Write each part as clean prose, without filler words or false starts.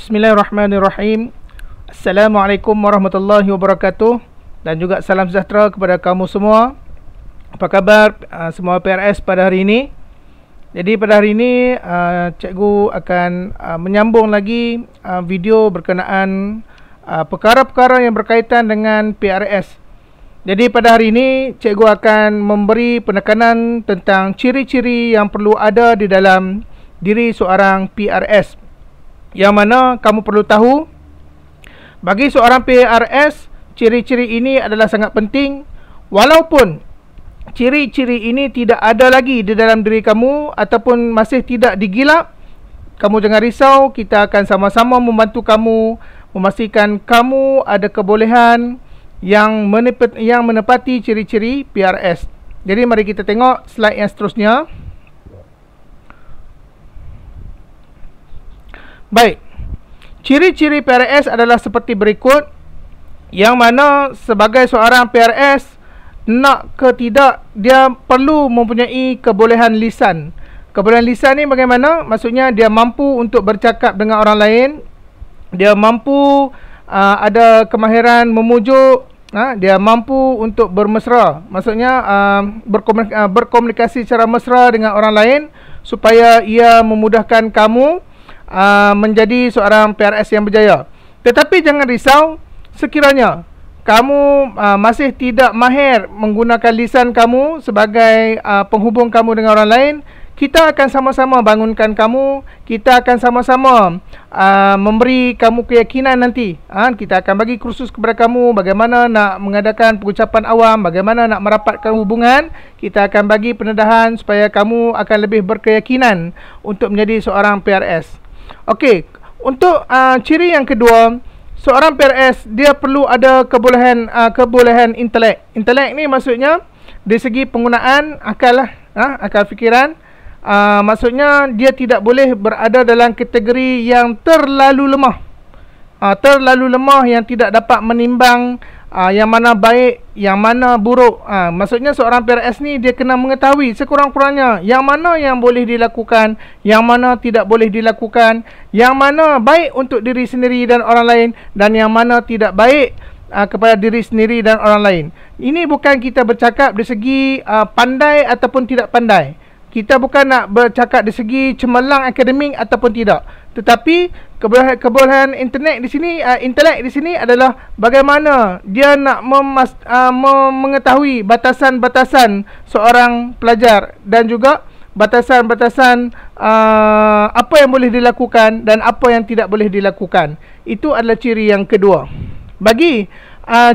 Bismillahirrahmanirrahim. Assalamualaikum warahmatullahi wabarakatuh. Dan juga salam sejahtera kepada kamu semua. Apa khabar semua PRS pada hari ini? Jadi pada hari ini cikgu akan menyambung lagi video berkenaan perkara-perkara yang berkaitan dengan PRS. Jadi pada hari ini cikgu akan memberi penekanan tentang ciri-ciri yang perlu ada di dalam diri seorang PRS. Yang mana kamu perlu tahu, bagi seorang PRS, ciri-ciri ini adalah sangat penting. Walaupun ciri-ciri ini tidak ada lagi di dalam diri kamu ataupun masih tidak digilap, kamu jangan risau. Kita akan sama-sama membantu kamu memastikan kamu ada kebolehan yang menepati ciri-ciri PRS. Jadi mari kita tengok slide yang seterusnya. Baik, ciri-ciri PRS adalah seperti berikut, yang mana sebagai seorang PRS, nak ke tidak, dia perlu mempunyai kebolehan lisan. Kebolehan lisan ni bagaimana? Maksudnya dia mampu untuk bercakap dengan orang lain, dia mampu ada kemahiran memujuk, dia mampu untuk bermesra. Maksudnya berkomunikasi secara mesra dengan orang lain, supaya ia memudahkan kamu menjadi seorang PRS yang berjaya. Tetapi jangan risau, sekiranya kamu masih tidak mahir menggunakan lisan kamu sebagai penghubung kamu dengan orang lain, kita akan sama-sama bangunkan kamu. Kita akan sama-sama memberi kamu keyakinan nanti. Kita akan bagi kursus kepada kamu bagaimana nak mengadakan pengucapan awam, bagaimana nak merapatkan hubungan. Kita akan bagi pendedahan supaya kamu akan lebih berkeyakinan untuk menjadi seorang PRS. Okey, untuk ciri yang kedua, seorang PRS dia perlu ada kebolehan intelek. Intelek ni maksudnya dari segi penggunaan akal lah, akal fikiran. Maksudnya dia tidak boleh berada dalam kategori yang terlalu lemah. Terlalu lemah yang tidak dapat menimbang yang mana baik, yang mana buruk. Maksudnya seorang PRS ni dia kena mengetahui sekurang-kurangnya yang mana yang boleh dilakukan, yang mana tidak boleh dilakukan, yang mana baik untuk diri sendiri dan orang lain, dan yang mana tidak baik kepada diri sendiri dan orang lain. Ini bukan kita bercakap dari segi pandai ataupun tidak pandai. Kita bukan nak bercakap dari segi cemerlang akademik ataupun tidak. Tetapi kebolehan intelek di sini adalah bagaimana dia nak mengetahui batasan-batasan seorang pelajar, dan juga batasan-batasan apa yang boleh dilakukan dan apa yang tidak boleh dilakukan. Itu adalah ciri yang kedua. Bagi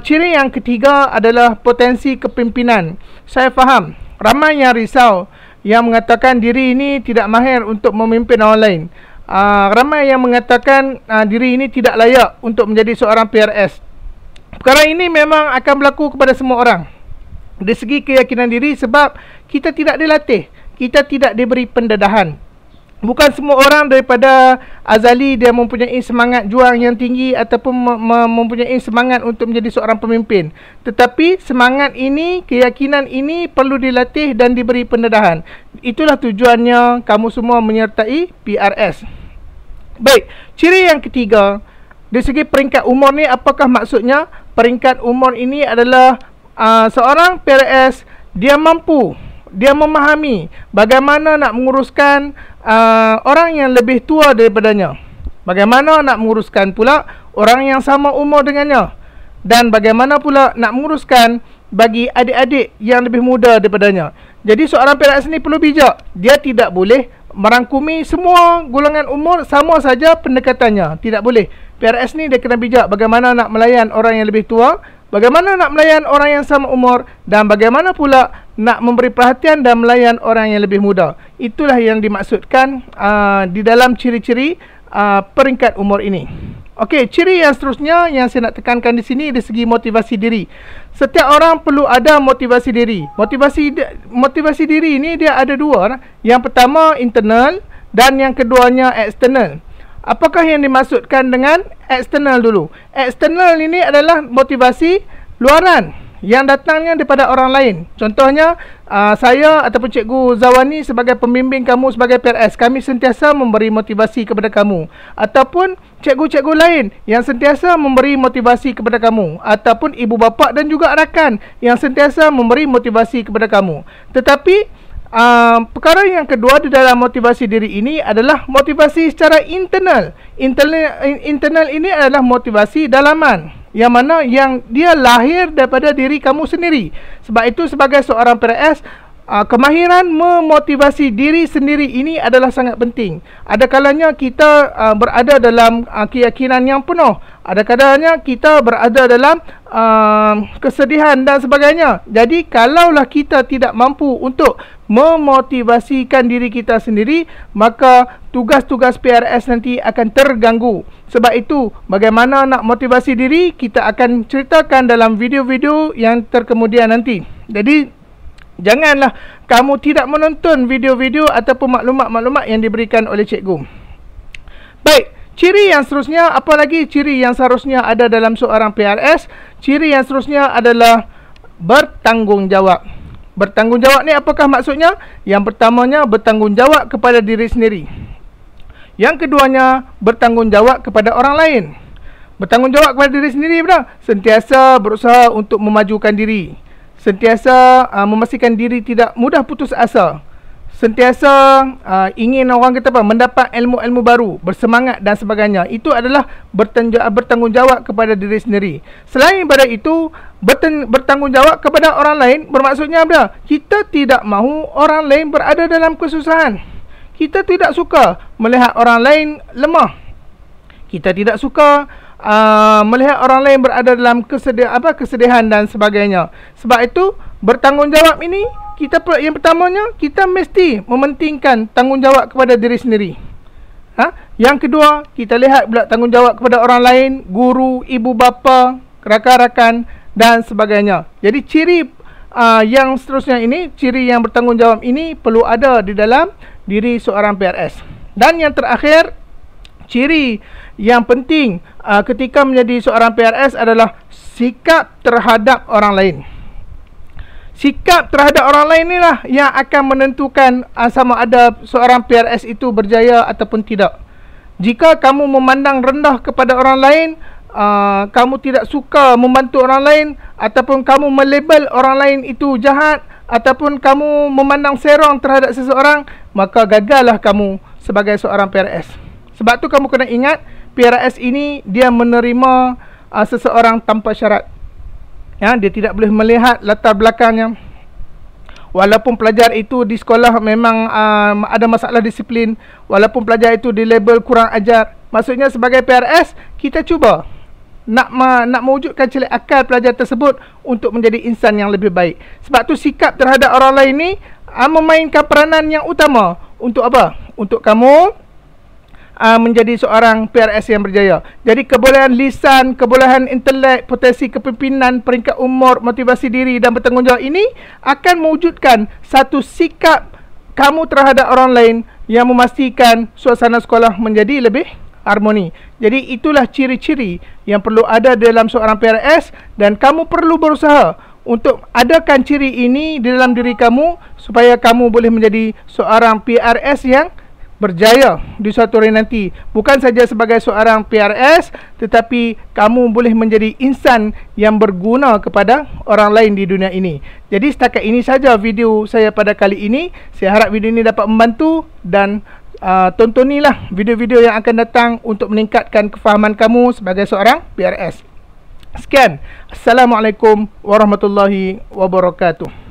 ciri yang ketiga adalah potensi kepimpinan. Saya faham ramai yang risau, yang mengatakan diri ini tidak mahir untuk memimpin orang lain. Ramai yang mengatakan diri ini tidak layak untuk menjadi seorang PRS. Perkara ini memang akan berlaku kepada semua orang dari segi keyakinan diri, sebab kita tidak dilatih, kita tidak diberi pendedahan. Bukan semua orang daripada azali dia mempunyai semangat juang yang tinggi ataupun mempunyai semangat untuk menjadi seorang pemimpin. Tetapi semangat ini, keyakinan ini perlu dilatih dan diberi pendedahan. Itulah tujuannya kamu semua menyertai PRS. Baik, ciri yang ketiga, dari segi peringkat umur ni, apakah maksudnya? Peringkat umur ini adalah seorang PRS dia mampu, dia memahami bagaimana nak menguruskan orang yang lebih tua daripadanya, bagaimana nak menguruskan pula orang yang sama umur dengannya, dan bagaimana pula nak menguruskan bagi adik-adik yang lebih muda daripadanya. Jadi seorang PRS ni perlu bijak. Dia tidak boleh merangkumi semua golongan umur sama saja pendekatannya. Tidak boleh. PRS ni dia kena bijak bagaimana nak melayan orang yang lebih tua, bagaimana nak melayan orang yang sama umur, dan bagaimana pula nak memberi perhatian dan melayan orang yang lebih muda. Itulah yang dimaksudkan di dalam ciri-ciri peringkat umur ini. Okey, ciri yang seterusnya yang saya nak tekankan di sini dari segi motivasi diri. Setiap orang perlu ada motivasi diri. Motivasi diri ini dia ada dua. Yang pertama internal dan yang keduanya eksternal. Apakah yang dimaksudkan dengan eksternal dulu? Eksternal ini adalah motivasi luaran. yang datangnya daripada orang lain. Contohnya, saya ataupun Cikgu Zawani sebagai pembimbing kamu sebagai PRS, kami sentiasa memberi motivasi kepada kamu. Ataupun cikgu-cikgu lain yang sentiasa memberi motivasi kepada kamu. Ataupun ibu bapa dan juga rakan yang sentiasa memberi motivasi kepada kamu. Tetapi perkara yang kedua di dalam motivasi diri ini adalah motivasi secara internal. Internal ini adalah motivasi dalaman, yang mana yang dia lahir daripada diri kamu sendiri. Sebab itu sebagai seorang PRS, kemahiran memotivasi diri sendiri ini adalah sangat penting. Ada kalanya kita berada dalam keyakinan yang penuh. Ada kalanya kita berada dalam kesedihan dan sebagainya. Jadi kalaulah kita tidak mampu untuk memotivasikan diri kita sendiri, maka tugas-tugas PRS nanti akan terganggu. Sebab itu, bagaimana nak motivasi diri, kita akan ceritakan dalam video-video yang terkemudian nanti. Jadi, janganlah kamu tidak menonton video-video ataupun maklumat-maklumat yang diberikan oleh cikgu. Baik, ciri yang seterusnya, apa lagi ciri yang seharusnya ada dalam seorang PRS? Ciri yang seterusnya adalah bertanggungjawab. Bertanggungjawab ni apakah maksudnya? Yang pertamanya, bertanggungjawab kepada diri sendiri. Yang keduanya, bertanggungjawab kepada orang lain. Bertanggungjawab kepada diri sendiri benar? Sentiasa berusaha untuk memajukan diri. Sentiasa memastikan diri tidak mudah putus asa. Sentiasa ingin orang kata apa, mendapat ilmu-ilmu baru, bersemangat dan sebagainya. Itu adalah bertanggungjawab kepada diri sendiri. Selain daripada itu, bertanggungjawab kepada orang lain bermaksudnya apa? Kita tidak mahu orang lain berada dalam kesusahan. Kita tidak suka melihat orang lain lemah. Kita tidak suka melihat orang lain berada dalam kesedihan dan sebagainya. Sebab itu, bertanggungjawab ini, yang pertamanya, kita mesti mementingkan tanggungjawab kepada diri sendiri. Yang kedua, kita lihat pula tanggungjawab kepada orang lain, guru, ibu bapa, rakan-rakan dan sebagainya. Jadi ciri yang seterusnya ini, ciri yang bertanggungjawab ini perlu ada di dalam diri seorang PRS. Dan yang terakhir, ciri yang penting ketika menjadi seorang PRS adalah sikap terhadap orang lain. Sikap terhadap orang lain inilah yang akan menentukan sama ada seorang PRS itu berjaya ataupun tidak. Jika kamu memandang rendah kepada orang lain, kamu tidak suka membantu orang lain, ataupun kamu melabel orang lain itu jahat, ataupun kamu memandang serong terhadap seseorang, maka gagallah kamu sebagai seorang PRS. Sebab tu kamu kena ingat, PRS ini dia menerima seseorang tanpa syarat. Dia tidak boleh melihat latar belakangnya. Walaupun pelajar itu di sekolah memang ada masalah disiplin, walaupun pelajar itu dilabel kurang ajar, maksudnya sebagai PRS, kita cuba nak mewujudkan celik akal pelajar tersebut untuk menjadi insan yang lebih baik. Sebab tu sikap terhadap orang lain ni memainkan peranan yang utama. Untuk apa? Untuk kamu menjadi seorang PRS yang berjaya. Jadi kebolehan lisan, kebolehan intelek, potensi kepimpinan, peringkat umur, motivasi diri dan bertanggungjawab ini akan mewujudkan satu sikap kamu terhadap orang lain yang memastikan suasana sekolah menjadi lebih harmoni. Jadi itulah ciri-ciri yang perlu ada dalam seorang PRS, dan kamu perlu berusaha untuk adakan ciri ini di dalam diri kamu supaya kamu boleh menjadi seorang PRS yang berjaya di suatu hari nanti. Bukan saja sebagai seorang PRS, tetapi kamu boleh menjadi insan yang berguna kepada orang lain di dunia ini. Jadi setakat ini saja video saya pada kali ini. Saya harap video ini dapat membantu, dan tontonilah video-video yang akan datang untuk meningkatkan kefahaman kamu sebagai seorang PRS. Sekian. Assalamualaikum warahmatullahi wabarakatuh.